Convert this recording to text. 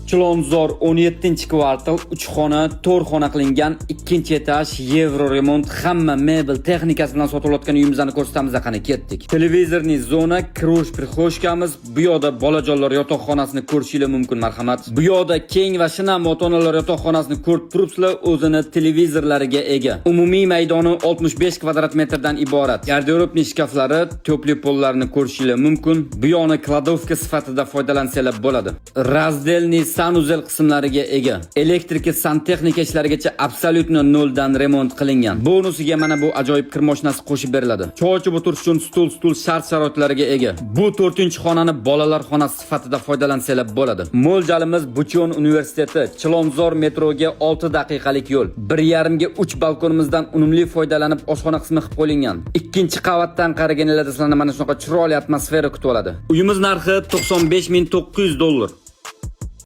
Chilonzor 17-kvartal 3 xona, 4 xona qilingan 2-etaj Yevro remont hamma mebel texnikasi bilan sotilayotgan uyimizni ko'rsatamiz. Qani ketdik. Televizorning zona, kirush prixoshkamiz, bu yoqda bolajonlar yotoqxonasini ko'rishingiz mumkin, marhamat. Bu yoqda keng va shinam ota-onalar yotoqxonasini ko'rib turibsizlar, o'zini televizorlariga ega. Umumiy maydoni 65 kvadrat metrdan iborat. Garderobning shkaflari, to'pli pollarini ko'rishingiz mumkin. Bu yoqni kladovka sifatida foydalansangiz bo'ladi. Razdelning sanuzel qismlariga ega. Elektrika, santexnika ishlarigacha absolyutno noldan remont qilingan. Bonusiga mana bu ajoyib kir mashinasi qo'shib beriladi. Cho'chib o'tirish uchun stul shart-sharoitlariga ega. Bu 4-xonani bolalar xonasi sifatida foydalansangiz bo'ladi. Mo'ljalimiz Buchon universiteti, Chilonzor metroga 6 daqiqalik yo'l. 1,5 ga 3 balkonimizdan unumli foydalanib oshxona qismi qilib qo'yilgan. 2-qavatdan qaraganingizda sizlarni mana shunaqa chiroyli atmosfera kutib oladi. Uyimiz narxi $95,900.